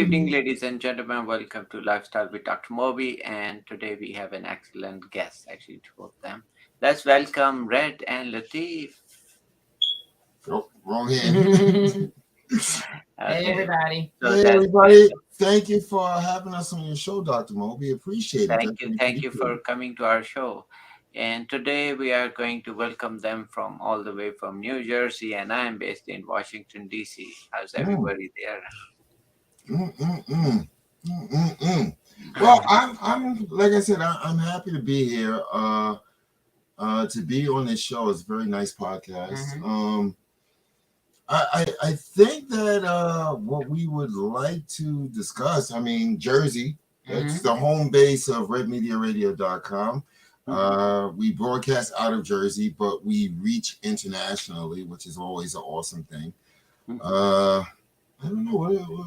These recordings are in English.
evening, ladies and gentlemen. Welcome to Lifestyle with Dr. Moby. And today we have an excellent guest, actually, two of them. Let's welcome Red and Latif. Oh, wrong hand. Hey, Okay, everybody. so Hey, that's everybody. Thank you for having us on your show, Dr. Mo. We appreciate it. Definitely thank you appreciate for it. coming to our show. And today we are going to welcome them from all the way from New Jersey, and I am based in Washington, D.C. How's Mm, everybody there? mm, mm, mm. Mm, mm, mm. Well, I'm like I said, I'm happy to be here. To be on this show is a very nice podcast. Mm-hmm. I think that what we would like to discuss, I mean, Jersey, that's Mm-hmm. the home base of redmediaradio.com. We broadcast out of Jersey, but we reach internationally, which is always an awesome thing. Mhm. Uh, I don't know.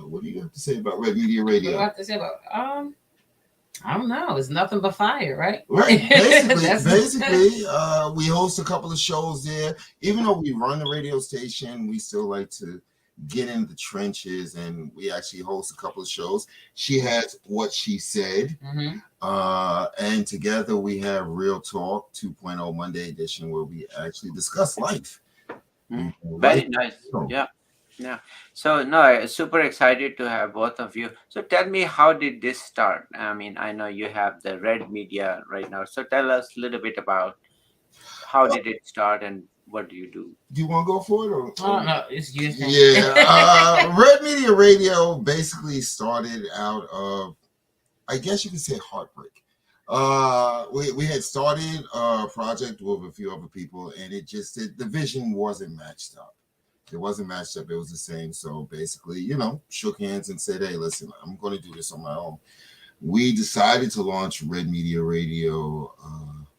What do you have to say about Red Media What do I Radio? have to say about? I don't know. It's nothing but fire, right? Right. That's We host a couple of shows there. Even though we run the radio station, we still like to get in the trenches, and we actually host a couple of shows. She has What She Said, mm-hmm. and together we have Real Talk 2.0 Monday edition, where we actually discuss life. Life. Very nice. Yeah. Yeah. So no, super excited to have both of you. So tell me, how did this start? I mean, I know you have the Red Media right now. So tell us a little bit about how did it start and what do you do? Do you want to go for it? Oh no, it's your thing. Yeah. Red Media Radio basically started out of, I guess you could say, heartbreak. We had started a project with a few other people, and the vision wasn't matched up. It wasn't matched up. It was the same. So basically, shook hands and said, "Hey, listen, I'm going to do this on my own." We decided to launch Red Media Radio.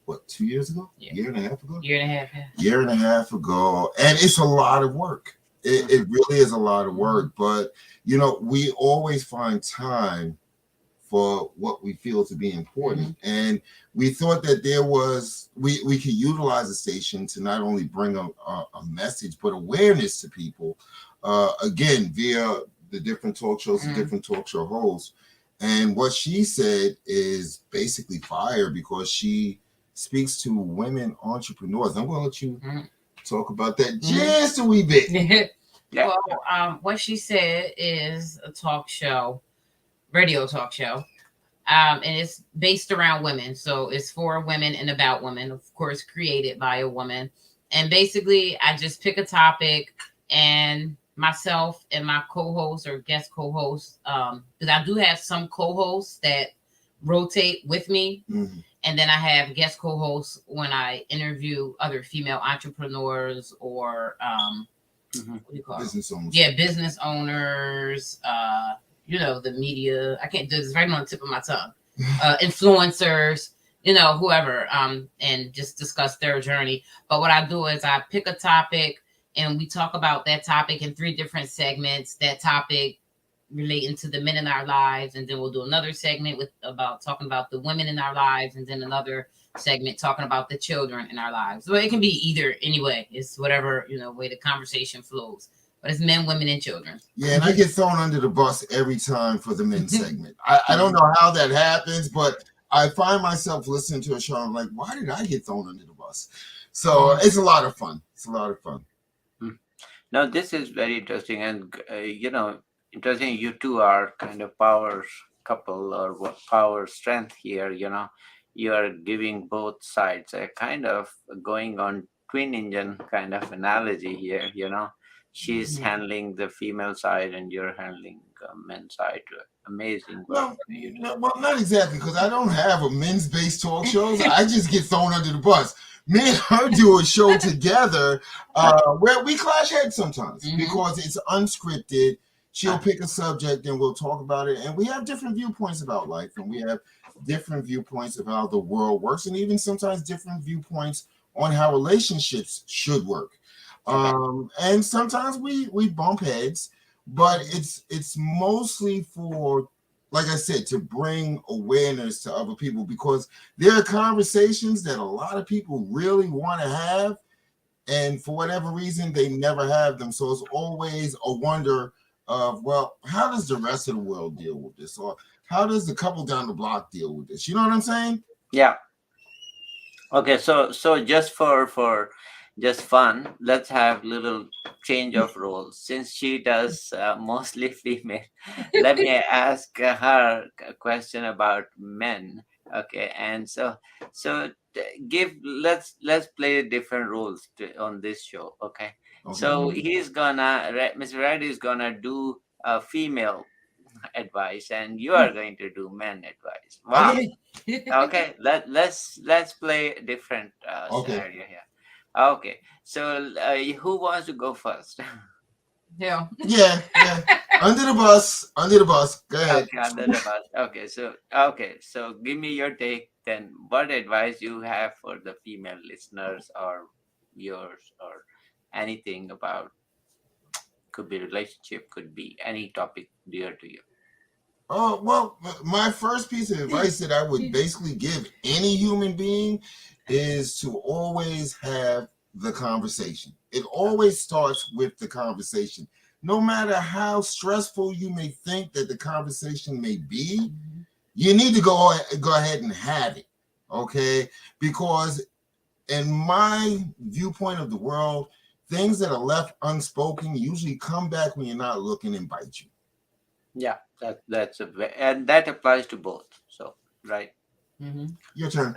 What, 2 years ago? Yeah. Year and a half ago? Year and a half. Yeah. Year and a half ago, and it's a lot of work. It really is a lot of work. But we always find time for what we feel to be important. And we thought that we could utilize the station to not only bring a message, but awareness to people, again, via the different talk shows, the different talk show hosts. And What She Said is basically fire because she speaks to women entrepreneurs. I'm going to let you talk about that just a wee bit. Yeah. Well, What She Said is a radio talk show. And it's based around women. So it's for women and about women, of course, created by a woman. And basically, I just pick a topic, and myself and my co-host or guest co-host, because I do have some co-hosts that rotate with me. Mhm. And then I have guest co-hosts when I interview other female entrepreneurs or what do you call Business owners. Yeah, business owners, the media. I can't do this right on the tip of my tongue. Influencers, whoever, and just discuss their journey. But what I do is I pick a topic and we talk about that topic in 3 different segments. That topic relating to the men in our lives, and then we'll do another segment talking about the women in our lives, and then another segment talking about the children in our lives. So it can be either anyway. It's whatever, way the conversation flows. But it's men, women, and children. Yeah, and I get thrown under the bus every time for the men's segment. I don't know how that happens, but I find myself listening to a show. I'm like, why did I get thrown under the bus? So it's a lot of fun. It's a lot of fun. Now this is very interesting, and interesting. You two are kind of power couple or what power strength here. You are giving both sides a kind of going on twin engine kind of analogy here. She's handling the female side and you're handling men's side. Amazing work you do. Well, not exactly, because I don't have a men's-based talk shows. I just get thrown under the bus. Me and her do a show together where we clash heads sometimes because it's unscripted. She'll pick a subject and we'll talk about it. And we have different viewpoints about life, and we have different viewpoints of how the world works, and even sometimes different viewpoints on how relationships should work. And sometimes we bump heads, but it's mostly for, like I said, to bring awareness to other people, because there are conversations that a lot of people really want to have, and for whatever reason they never have them. So it's always a wonder of, well, how does the rest of the world deal with this, or how does the couple down the block deal with this? You know what I'm saying? Yeah. Okay, so just for just fun, let's have little change of roles. Since she does mostly female, let me ask her a question about men. Okay, and give let's play different roles on this show. Okay, Okay. so Mr. Red is gonna do female advice, and you are going to do men advice. Wow. Okay. Yeah. Okay, let's play a different Okay. scenario here. Okay, so who wants to go first? Yeah. Yeah. Yeah. Under the bus. Under the bus. Go ahead. Okay, under the bus. Okay, so give me your take. Then, what advice you have for the female listeners, or yours, or anything about, could be relationship, could be any topic dear to you. Oh, well, my first piece of advice that I would basically give any human being is to always have the conversation. It always starts with the conversation. No matter how stressful you may think that the conversation may be, you need to go ahead and have it. Okay? Because in my viewpoint of the world, things that are left unspoken usually come back when you're not looking and bite you. Yeah, and that applies to both. So right. Mhm. Your turn.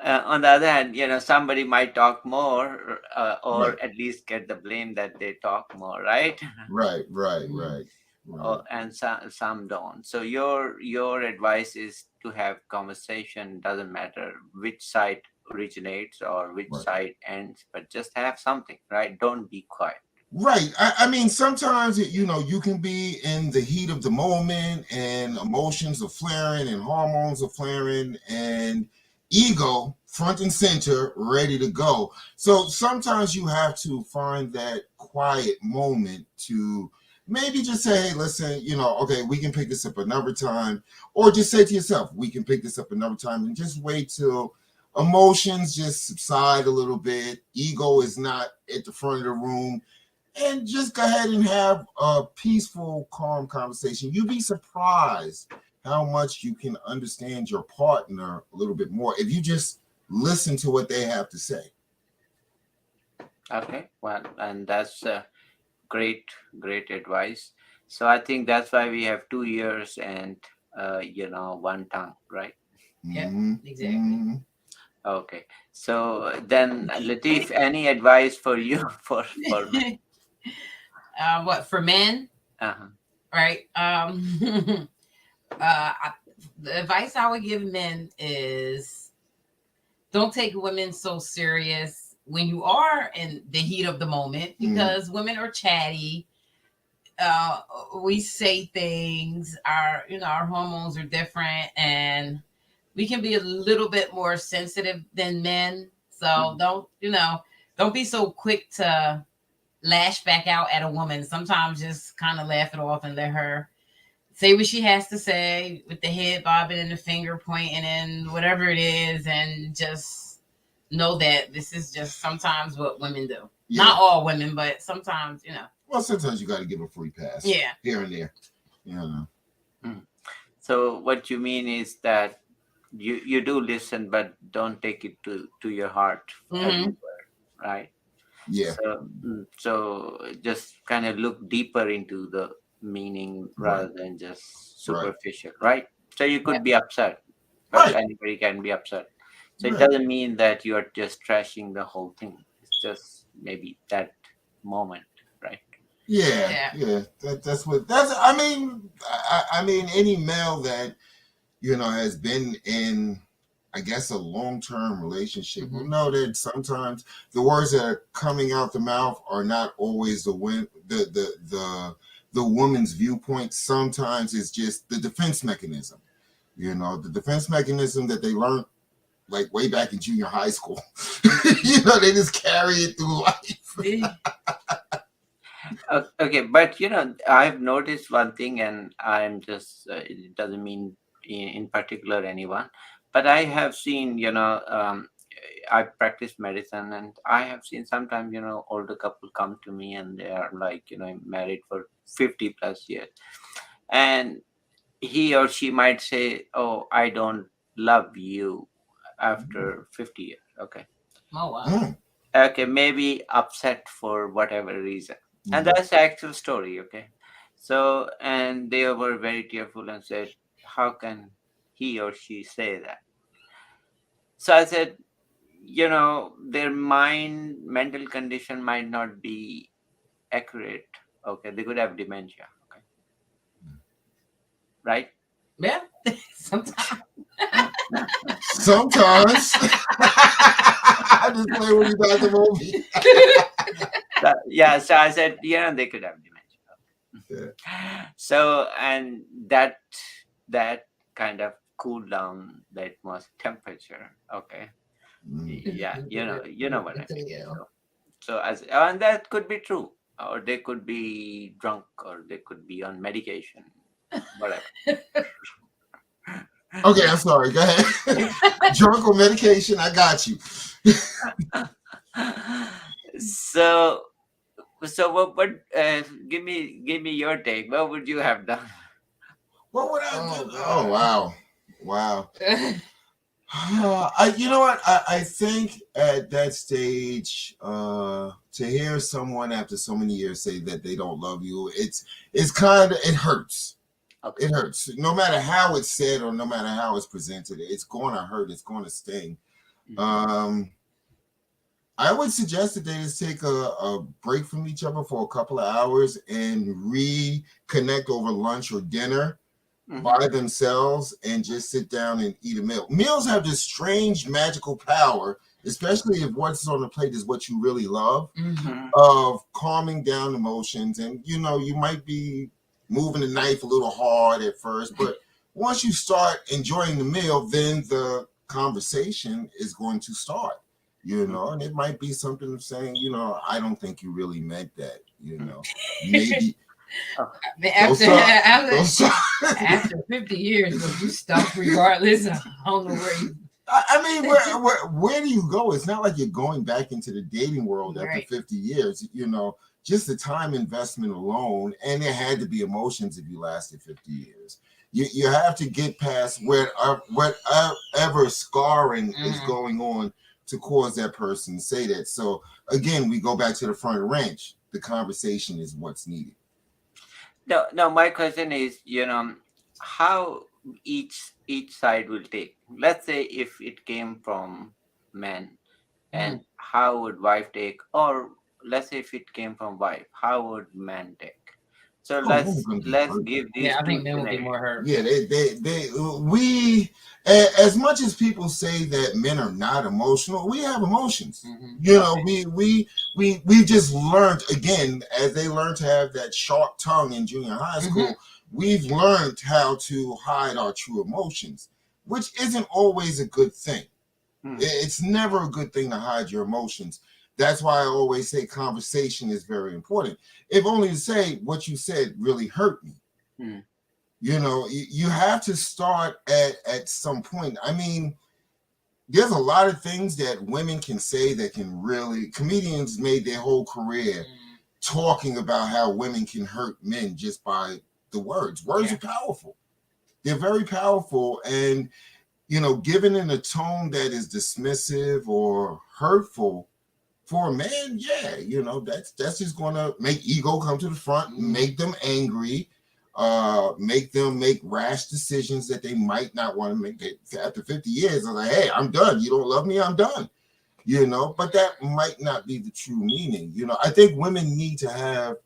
On the other hand, somebody might talk more, Right. or at least get the blame that they talk more, right? Right, right, Mhm. right, right, And some don't. So your advice is to have conversation. Doesn't matter which side originates or which right. side ends, but just have something, right? Don't be quiet. Right. I mean, sometimes you can be in the heat of the moment, and emotions are flaring, and hormones are flaring, and ego front and center, ready to go. So sometimes you have to find that quiet moment to maybe just say, hey, listen, okay, we can pick this up another time, or just say to yourself, we can pick this up another time, and just wait till emotions just subside a little bit. Ego is not at the front of the room, and just go ahead and have a peaceful, calm conversation. You'd be surprised how much you can understand your partner a little bit more if you just listen to what they have to say. Okay, well, and that's great, great advice. So I think that's why we have 2 ears and one tongue, right? Yep. Mm-hmm. Exactly. Mm-hmm. Okay. So then, Latif, any advice for you for me? What for men? Uh-huh. Right. I, the advice I would give men is don't take women so serious when you are in the heat of the moment, Mm-hmm. because women are chatty. uh we say things, our hormones are different, and we can be a little bit more sensitive than men. So Mhm. don't be so quick to lash back out at a woman. Sometimes just kind of laugh it off and let her say what she has to say, with the head bobbing and the finger pointing and whatever it is, and just know that this is just sometimes what women do. Yeah. Not all women, but sometimes. Well, sometimes you got to give a free pass Yeah. here and there. Yeah. Mm. So what you mean is that you do listen, but don't take it to your heart every Hmm. word, right? Yeah. So just kind of look deeper into the meaning Right. rather than just Right. superficial, right? So you could Yep. be upset, but Right. anybody can be upset. So it Right. doesn't mean that you are just trashing the whole thing. It's just maybe that moment, right? Yeah. Yeah. Yeah. That's. I mean, any male that has been in, I guess, a long term relationship will Hmm. know that sometimes the words that are coming out the mouth are not always the woman's viewpoint. Sometimes it's just the defense mechanism. The defense mechanism that they learned like way back in junior high school. They just carry it through life. Okay, but I've noticed one thing, and I'm just it doesn't mean in particular anyone, but I have seen I practice medicine, and I have seen sometimes, older couple come to me and they are like, married for 50 plus years. And he or she might say, "Oh, I don't love you after 50 years." Okay. Oh wow. Mm. Okay, maybe upset for whatever reason. And Mhm. that's the actual story, okay? So, and they were very tearful and said, "How can he or she say that?" So I said, their mental condition might not be accurate. Okay, they could have dementia. Okay, right? Yeah. Sometimes. Sometimes. I just play when you got the movie. Yeah, so I said, they could have Yeah. dementia. So, and that kind of cool down the atmospheric temperature. Okay, Mm. yeah, you know what I mean. Yeah. So and that could be true, or they could be drunk, or they could be on medication, whatever. Okay, I'm sorry. Go ahead. Drunk on medication. I got you. so what, give me your take. What would you have done? What would I Oh do? Oh god. wow, wow. You know what? I think at that stage, to hear someone after so many years say that they don't love you, it's kind of it hurts. Okay. It hurts. No matter how it's said or no matter how it's presented, it's going to hurt. It's going to sting. Mhm. Um, I would suggest that they just take a break from each other for a couple of hours and reconnect over lunch or dinner Mhm. by themselves and just sit down and eat a meal. Meals have this strange magical power, especially if what's on the plate is what you really love, Mhm. Mhm. of calming down emotions. And you might be moving the knife a little hard at first, but once you start enjoying the meal, then the conversation is going to start. And it might be something of saying, I don't think you really meant that. Mhm. Maybe Oh, those after are after those are after 50 years, would you stop regardless? I don't know where you I mean, where do you go? It's not like you're going back into the dating world after right. 50 years. Just the time investment alone, and there had to be emotions if you lasted 50 years. You have to get past whatever scarring is Mhm. going on to cause that person to say that. So again, we go back to the front range. The conversation is what's needed. no, no. My question is, how each side will take. Let's say if it came from men, and Mhm. how would wife take, or let's say if it came from wife, how would man take? So Oh, women let's gonna be let's hurt. give these Yeah, I two think men would be scenarios. more hurt. Yeah, we, as much as people say that men are not emotional, we have emotions. Mhm. Okay. We just learned again as they learned to have that sharp tongue in junior high Mhm. school. We've learned how to hide our true emotions, which isn't always a good thing. Hmm. It's never a good thing to hide your emotions. That's why I always say conversation is very important. If only to say what you said really hurt me. Hmm. You have to start at some point. I mean, there's a lot of things that women can say that can really comedians made their whole career Mhm. talking about how women can hurt men just by the words Yeah. are powerful. They're very powerful, and given in a tone that is dismissive or hurtful for a man, yeah, that's just gonna make ego come to the front, Mhm. make them angry, make them make rash decisions that they might not want to make. After 50 years, I'm like, hey, I'm done. You don't love me, I'm done. But that might not be the true meaning. I think women need to have,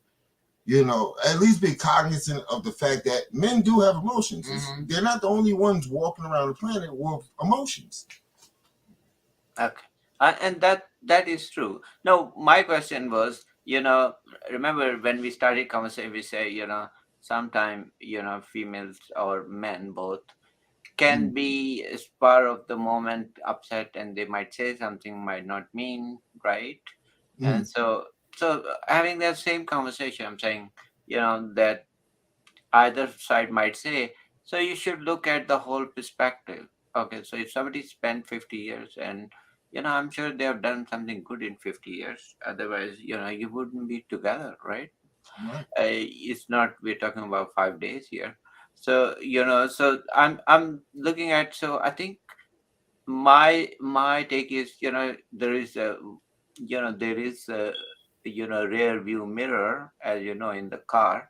at least be cognizant of the fact that men do have emotions. Mhm. They're not the only ones walking around the planet with emotions. Okay. And that is true. No, my question was, remember when we started conversation, we say, sometime, females or men both can Mm, be spur of the moment upset, and they might say something might not mean right. And mm, so having that same conversation, I'm saying, that either side might say, so you should look at the whole perspective. Okay, so if somebody spent 50 years and I'm sure they have done something good in 50 years. Otherwise, you wouldn't be together, right? Right. It's not, we're talking about 5 days here. So, so I'm looking at, so I think my take is, there is a, rear view mirror, as you know, in the car.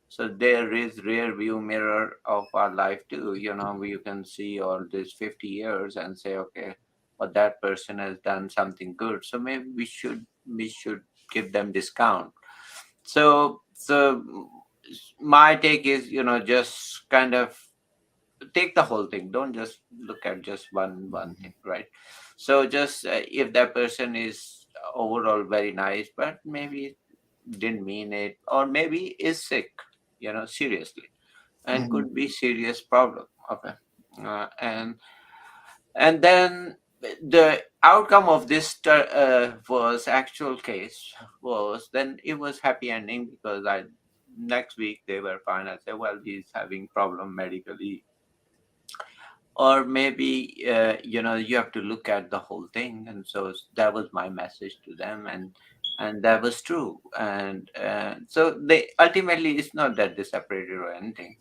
So there is rear view mirror of our life too. You can see all these 50 years and say, okay, but that person has done something good. So maybe we should give them discount. So my take is, just kind of take the whole thing. Don't just look at just one Mhm. thing, right? So just if that person is overall very nice, but maybe didn't mean it, or maybe is sick, seriously, and Mhm. could be serious problem. Okay. And then the outcome of this was actual case was, then it was happy ending, because I next week they were fine. I said, well, he's having problem medically, or maybe you have to look at the whole thing. And so that was my message to them, and that was true. And so they ultimately, it's not that they separated or anything,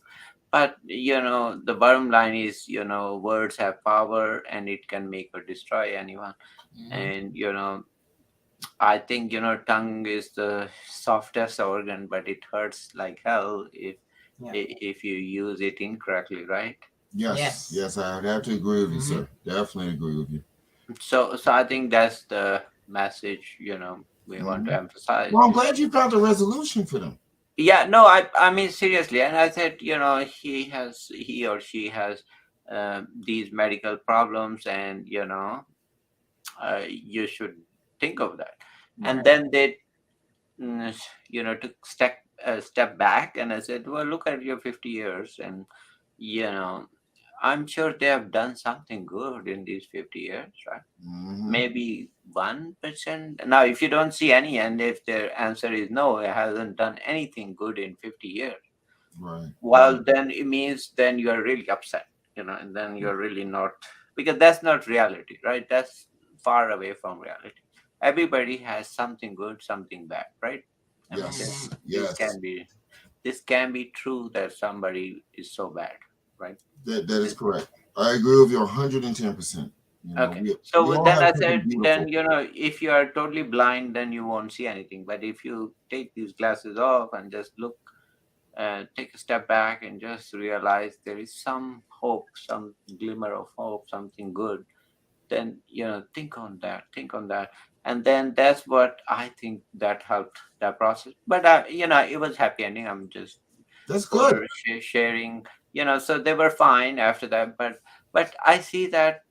but the bottom line is, words have power, and it can make or destroy anyone. Mhm. And I think, tongue is the softest organ, but it hurts like hell Yeah. if you use it incorrectly, right? Yes, Yes. yes, I'd have to agree with you, Hmm. sir. Definitely agree with you. So I think that's the message, we want to Hmm. emphasize. Well, I'm glad you found a resolution for them. Yeah, no, I mean, seriously. And I said, he or she has these medical problems, and you should think of that. And Right. then they mm, took step back, and I said, well, look at your 50 years, and you know I'm sure they have done something good in these 50 years, right? Hmm. Maybe 1%. Now, if you don't see any, and if their answer is no, it hasn't done anything good in 50 years, Right, right. well, then it means then you are really upset, and then you're really not, because that's not reality, right? That's far away from reality. Everybody has something good, something bad, right? I mean, Hmm. Yes, this yes. can be this can be true that somebody is so bad, right? That is This, correct. I agree with you 110%. You know, okay. we So all then have I something said, then, beautiful. if you are totally blind, then you won't see anything. But if you take these glasses off and just look, take a step back and just realize there is some hope, some glimmer of hope, something good, then, think on that. And then that's what I think that helped that process. But it was happy ending. I'm just That's good. for sharing, so they were fine after that. But I see that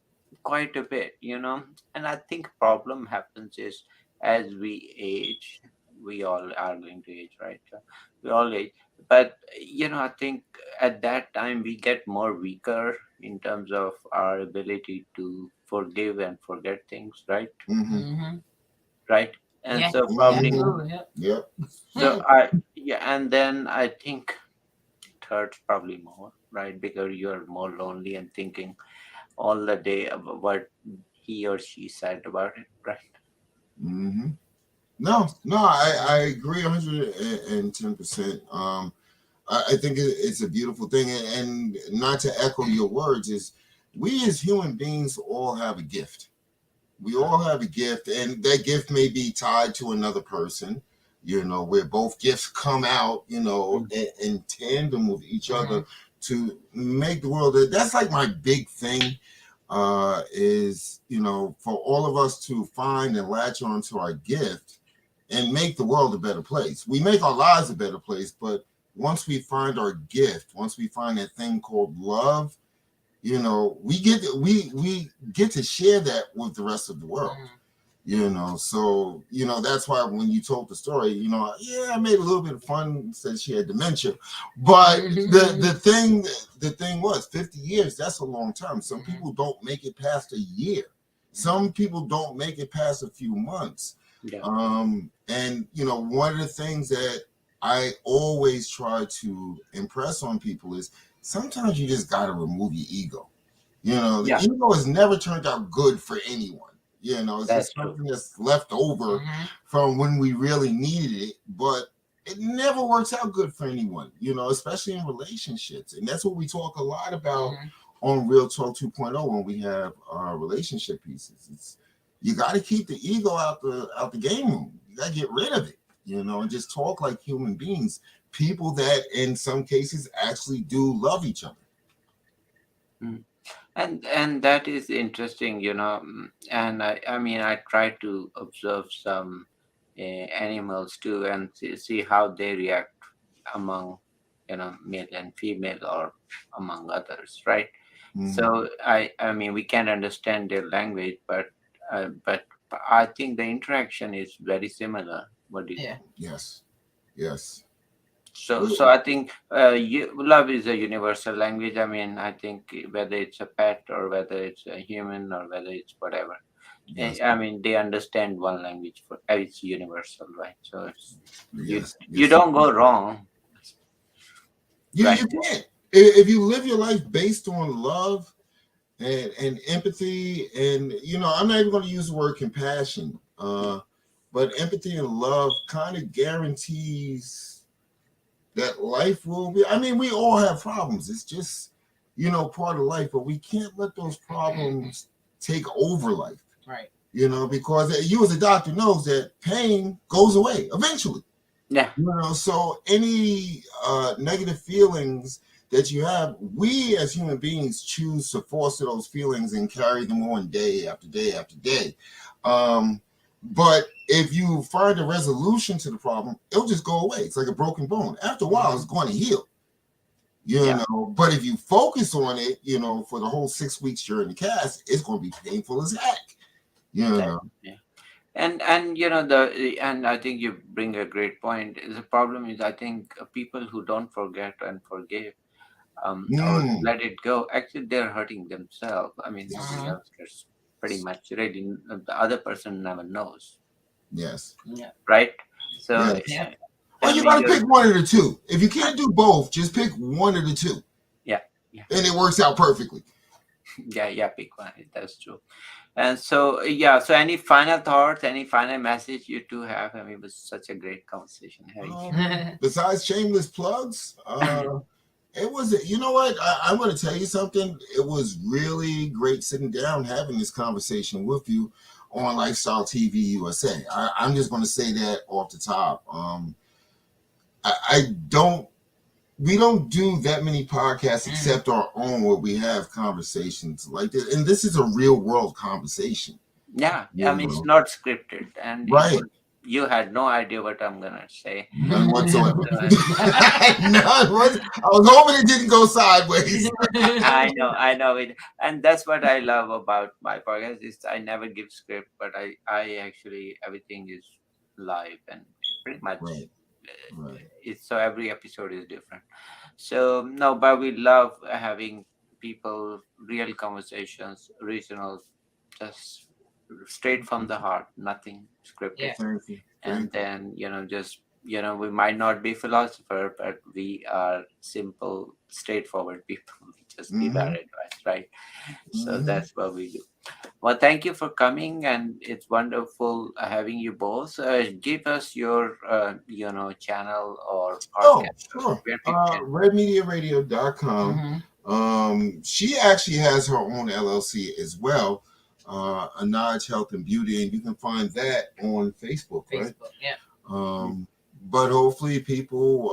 quite a bit, and I think problem happens is, as we age, we all are going to age, right? We all age. But I think at that time we get more weaker in terms of our ability to forgive and forget things, right? Hmm. Hmm. Right. And Yeah. so probably, Hmm. Absolutely. Yep. Yep. so I yeah, and then I think it hurts probably more, right? Because you're more lonely and thinking all the day about what he or she said about it, right? Hmm. No, no, I agree 110%. I think it's a beautiful thing. And not to echo your words, is we as human beings all have a gift. We all have a gift, and that gift may be tied to another person, where both gifts come out, Mm. in tandem with each other Hmm. to make the world. That's like my big thing, is, for all of us to find and latch onto our gift and make the world a better place. We make our lives a better place, but once we find our gift, once we find that thing called love, we get to share that with the rest of the world. Hmm. So that's why when you told the story, yeah, I made a little bit of fun, said she had dementia, but the thing was 50 years. That's a long time. Some Hmm. people don't make it past a year. Some people don't make it past a few months. Yeah. And one of the things that I always try to impress on people is sometimes you just got to remove your ego. The Yeah. ego has never turned out good for anyone. It's That's just true. something that's left over Mm-hmm. from when we really needed it, but it never works out good for anyone, especially in relationships. And that's what we talk a lot about Mm-hmm. on Real Talk 2.0 when we have relationship pieces. It's you got to keep the ego out the game room. You got to get rid of it, and just talk like human beings, people that in some cases actually do love each other. Mm. And that is interesting, and I mean, I try to observe some animals too, and see how they react among, male and female, or among others, right? Mm, So I mean, we can't understand their language, but I think the interaction is very similar. What do you Yeah. think? yes, yes. So I think love is a universal language. I mean, I think whether it's a pet, or whether it's a human, or whether it's whatever, Yes, I mean, they understand one language, for it's universal, right? So you yes, you yes. don't go wrong, You right? can't. If you live your life based on love and empathy, and I'm not even going to use the word compassion, but empathy and love kind of guarantees that life will be. I mean, we all have problems. It's just part of life, but we can't let those problems take over life. Right. Because you as a doctor knows that pain goes away eventually. Yeah, So any negative feelings that you have, we as human beings choose to foster those feelings and carry them on day after day after day. Um, but if you find a resolution to the problem, it'll just go away. It's like a broken bone. After a while, it's going to heal. yeah. But if you focus on it, for the whole 6 weeks you're in the cast, it's going to be painful as heck. You That, know. yeah. And and I think you bring a great point. The problem is, I think people who don't forget and forgive, or Mm, let it go, actually they're hurting themselves. I mean, somebody yes. Uh-huh. else gets pretty much ready. The other person never knows, Yes. Yeah. right? So Yes. Yeah. Oh, tell you me got to your pick one of the two. If you can't do both, just pick one of the two, yeah, yeah, and it works out perfectly. yeah. Pick one. That's true. And so yeah. So any final thoughts? Any final message you two have? I mean, it was such a great conversation having Besides shameless plugs, you. it was. You know what? I'm going to tell you something. It was really great sitting down having this conversation with you on Lifestyle TV USA. I'm just going to say that off the top. I don't. We don't do that many podcasts Mm. except our own where we have conversations like this, and this is a real world conversation. Yeah, I You mean, it's know, not scripted, and it right? was, you had no idea what I'm gonna say. None whatsoever. So, None. I was hoping it didn't go sideways. I know it, and that's what I love about my podcast. Is I never give script, but I actually, everything is live, and pretty much Right, right. it's, so every episode is different. So no, but we love having people, real conversations, regional, just straight from the heart, nothing scripted. Yeah. Thank you. And Thank you. then just we might not be philosopher, but we are simple, straightforward people. We just give our Mm-hmm. advice, right? So Mm-hmm. that's what we do. Well, thank you for coming, and it's wonderful having you both. Give us your channel or Oh, podcast, or sure. where people can. Redmediaradio.com. Hmm. She actually has her own LLC as well, Inoj Health and Beauty, and you can find that on Facebook, right? Facebook. Yeah. But hopefully people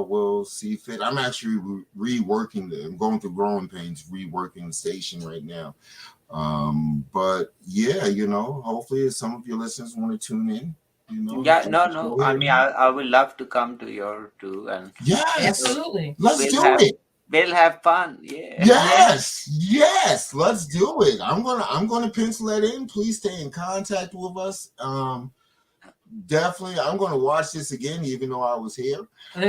will see fit. I'm actually reworking I'm going through growing pains, reworking the station right now. But yeah, hopefully if some of your listeners want to tune in, Yeah, they no, can no. go I ahead. mean, I would love to come to your too, and Yes, so Absolutely. let's we'll do have it. we'll have fun. Yeah. Yeah. Yes, let's do it. I'm gonna pencil that in. Please stay in contact with us. Definitely, I'm gonna watch this again, even though I was here. No,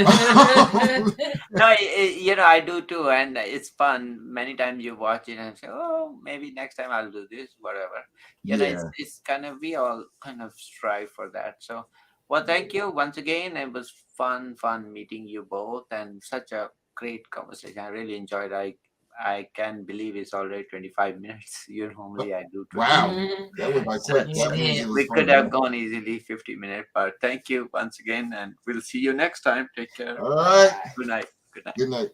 I do too, and it's fun. Many times you watch it and say, "Oh, maybe next time I'll do this, whatever." Yeah. It's kind of, we all kind of strive for that. So, well, thank you once again. It was fun meeting you both, and such a great conversation. I really enjoyed. I can believe it's already 25 minutes. Normally I do 20 Wow, minutes. Mhm. that went by So quick. Yeah, That it means it did. was we could fun. have gone easily 50 minutes, but thank you once again, and we'll see you next time. Take care. All right. Good night. Good night. Good night.